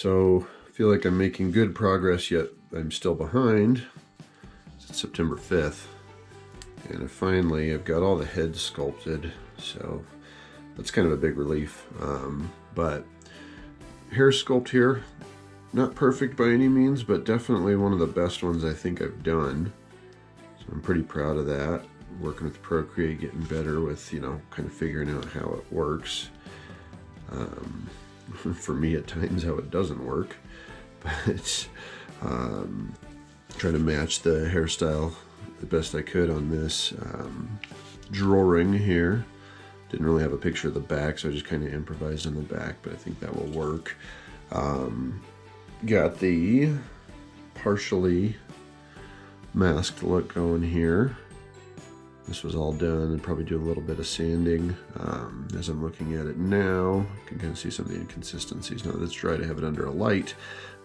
So I feel like I'm making good progress, yet I'm still behind. It's September 5th. And I've got all the heads sculpted, so that's kind of a big relief. But hair sculpt here, not perfect by any means, but definitely one of the best ones I think I've done. So I'm pretty proud of that. Working with Procreate, getting better with, kind of figuring out how it works. For me at times how it doesn't work, but trying to match the hairstyle the best I could on this drawing here. Didn't really have a picture of the back, so I just kind of improvised on the back, but I think that will work. Got the partially masked look going here. This was all done, and probably do a little bit of sanding. As I'm looking at it now, you can kind of see some of the inconsistencies. Now that's dry to have it under a light,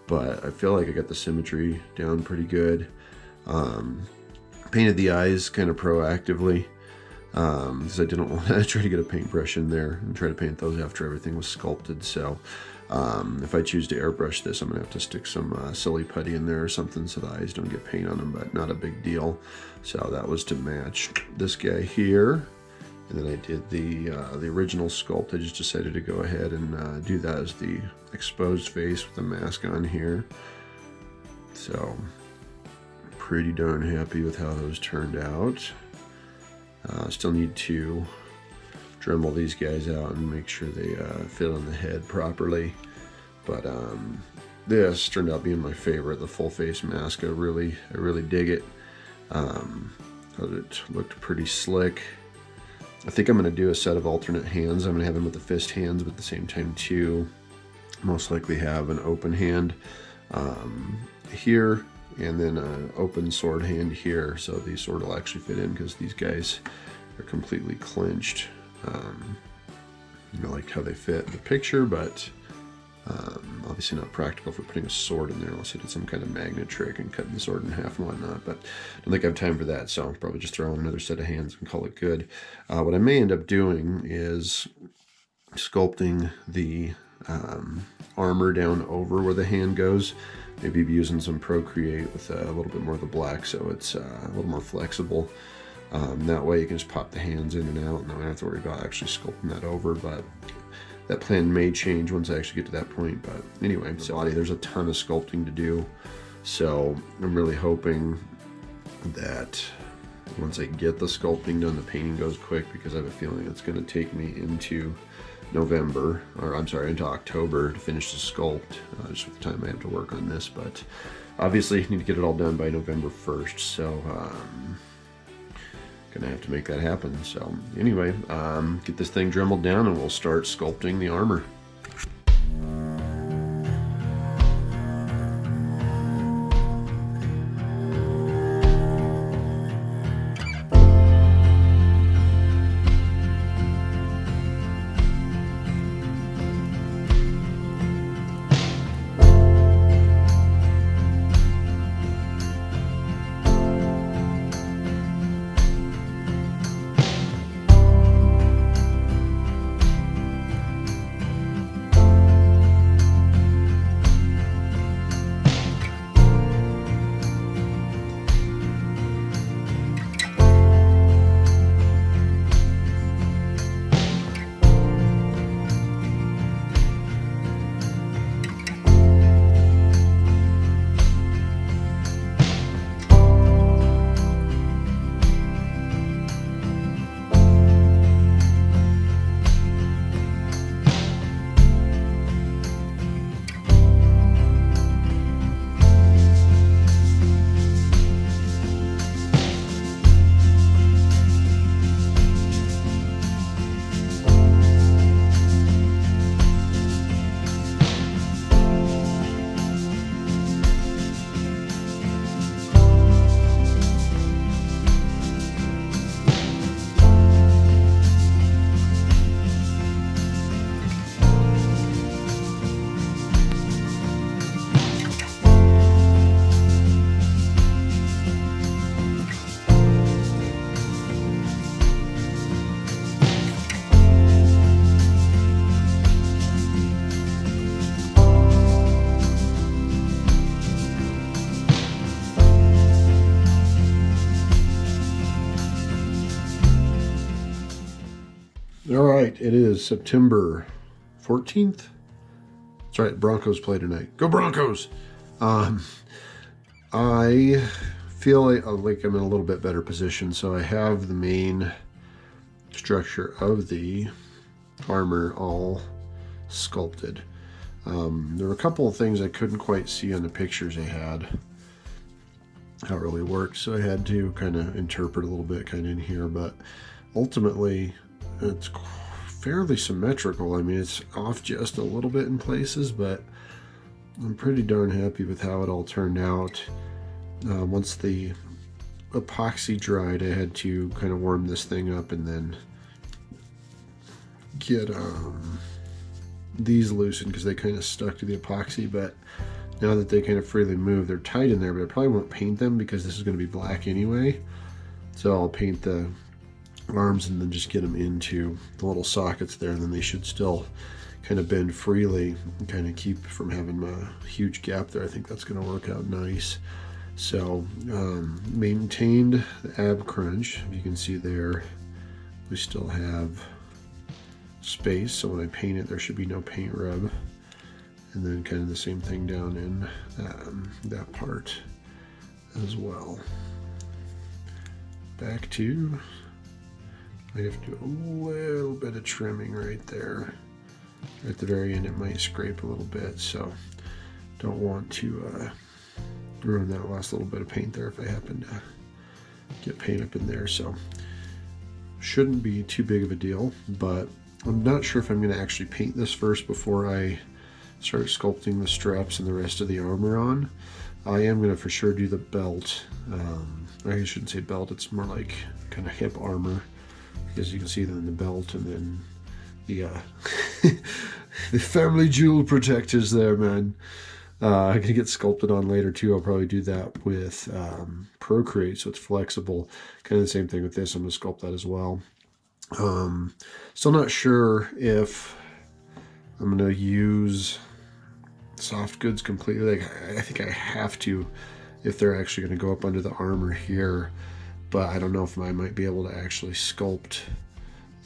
but I feel like I got the symmetry down pretty good. Painted the eyes kind of proactively, because I didn't want to try to get a paintbrush in there and try to paint those after everything was sculpted. So if I choose to airbrush this, I'm gonna have to stick some silly putty in there or something so the eyes don't get paint on them, but not a big deal. So that was to match this guy here. And then I did the original sculpt. I just decided to go ahead and do that as the exposed face with the mask on here. So pretty darn happy with how those turned out. Still need to Dremel these guys out and make sure they fit on the head properly. But this turned out being my favorite, the full face mask. I really dig it. Thought it looked pretty slick. I think I'm going to do a set of alternate hands. I'm going to have them with the fist hands, but at the same time too, most likely have an open hand here, and then an open sword hand here. So these sword will actually fit in because these guys are completely clenched. I liked how they fit in the picture, but obviously not practical for putting a sword in there unless I did some kind of magnet trick and cutting the sword in half and whatnot, but I don't think I have time for that, so I'll probably just throw on another set of hands and call it good. What I may end up doing is sculpting the armor down over where the hand goes. Maybe using some Procreate with a little bit more of the black so it's a little more flexible. That way you can just pop the hands in and out and I don't have to worry about actually sculpting that over, but that plan may change once I actually get to that point. But anyway, so there's a ton of sculpting to do. So I'm really hoping that once I get the sculpting done, the painting goes quick, because I have a feeling it's going to take me into November, or I'm sorry, into October to finish the sculpt, just with the time I have to work on this. But obviously I need to get it all done by November 1st. So gonna have to make that happen. So anyway, get this thing dremeled down and we'll start sculpting the armor. All right, it is September 14th. That's right, Broncos play tonight. Go Broncos! I feel like I'm in a little bit better position, so I have the main structure of the armor all sculpted. There were a couple of things I couldn't quite see on the pictures they had, how it really worked, so I had to kind of interpret a little bit kind of in here, but ultimately it's fairly symmetrical. I mean, it's off just a little bit in places, but I'm pretty darn happy with how it all turned out. Once the epoxy dried, I had to kind of warm this thing up and then get these loosened because they kind of stuck to the epoxy, but now that they kind of freely move, they're tight in there, but I probably won't paint them because this is going to be black anyway. So I'll paint the arms and then just get them into the little sockets there, and then they should still kind of bend freely and kind of keep from having a huge gap there. I think that's going to work out nice. So maintained the ab crunch. You can see there we still have space, so when I paint it there should be no paint rub, and then kind of the same thing down in that part as well. Back to, I have to do a little bit of trimming right there. At the very end it might scrape a little bit, so don't want to ruin that last little bit of paint there if I happen to get paint up in there. So shouldn't be too big of a deal, but I'm not sure if I'm going to actually paint this first before I start sculpting the straps and the rest of the armor on. I am going to for sure do the belt. I shouldn't say belt, it's more like kind of hip armor, because you can see them in the belt, and then the the family jewel protectors there, man. I'm gonna get sculpted on later too. I'll probably do that with Procreate, so it's flexible. Kind of the same thing with this. I'm gonna sculpt that as well. Still not sure if I'm gonna use soft goods completely. Like, I think I have to if they're actually gonna go up under the armor here, but I don't know if I might be able to actually sculpt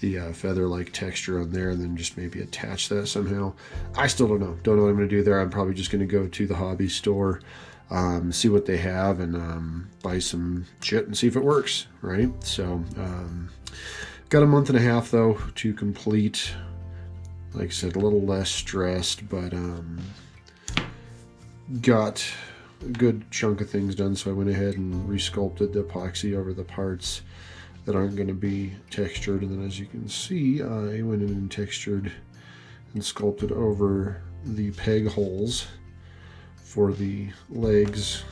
the feather-like texture on there and then just maybe attach that somehow. I still don't know. Don't know what I'm going to do there. I'm probably just going to go to the hobby store, see what they have, and buy some shit and see if it works, right? So, got a month and a half, though, to complete. Like I said, a little less stressed, but got a good chunk of things done, so I went ahead and resculpted the epoxy over the parts that aren't going to be textured, and then as you can see, I went in and textured and sculpted over the peg holes for the legs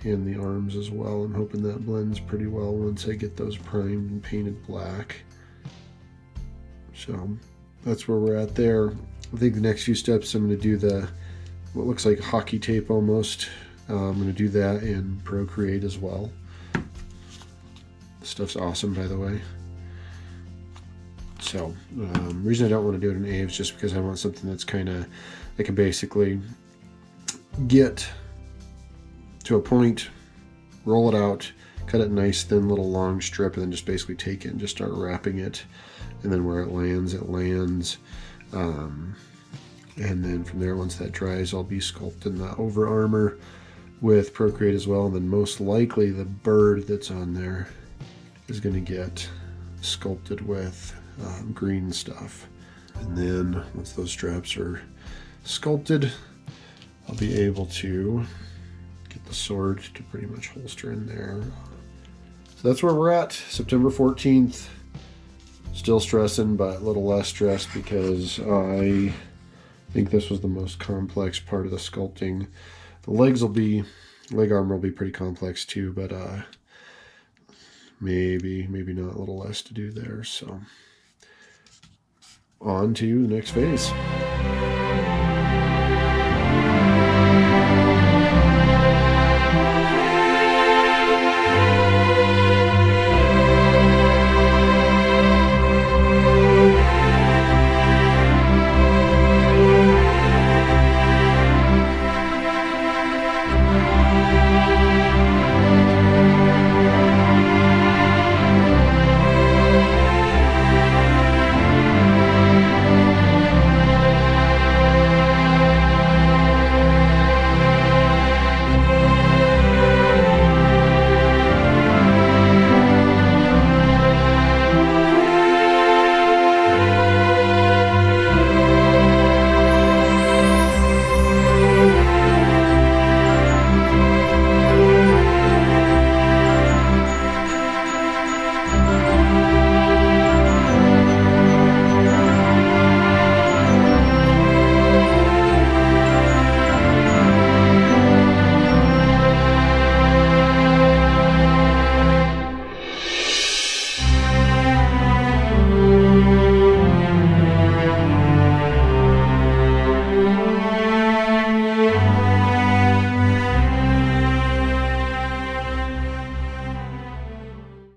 and the arms as well. I'm hoping that blends pretty well once I get those primed and painted black. So that's where we're at there. I think the next few steps, I'm going to do what looks like hockey tape almost. I'm going to do that in Procreate as well. Stuff's awesome, by the way. So, the reason I don't want to do it in A is just because I want something that's kind of, I can basically get to a point, roll it out, cut it nice, thin little long strip, and then just basically take it and just start wrapping it. And then where it lands, it lands. And then from there, once that dries, I'll be sculpting the over armor with Procreate as well. And then most likely the bird that's on there is going to get sculpted with green stuff. And then once those straps are sculpted, I'll be able to get the sword to pretty much holster in there. So that's where we're at, September 14th. Still stressing, but a little less stressed because I think this was the most complex part of the sculpting. The leg armor will be pretty complex too, but maybe not, a little less to do there. So on to the next phase.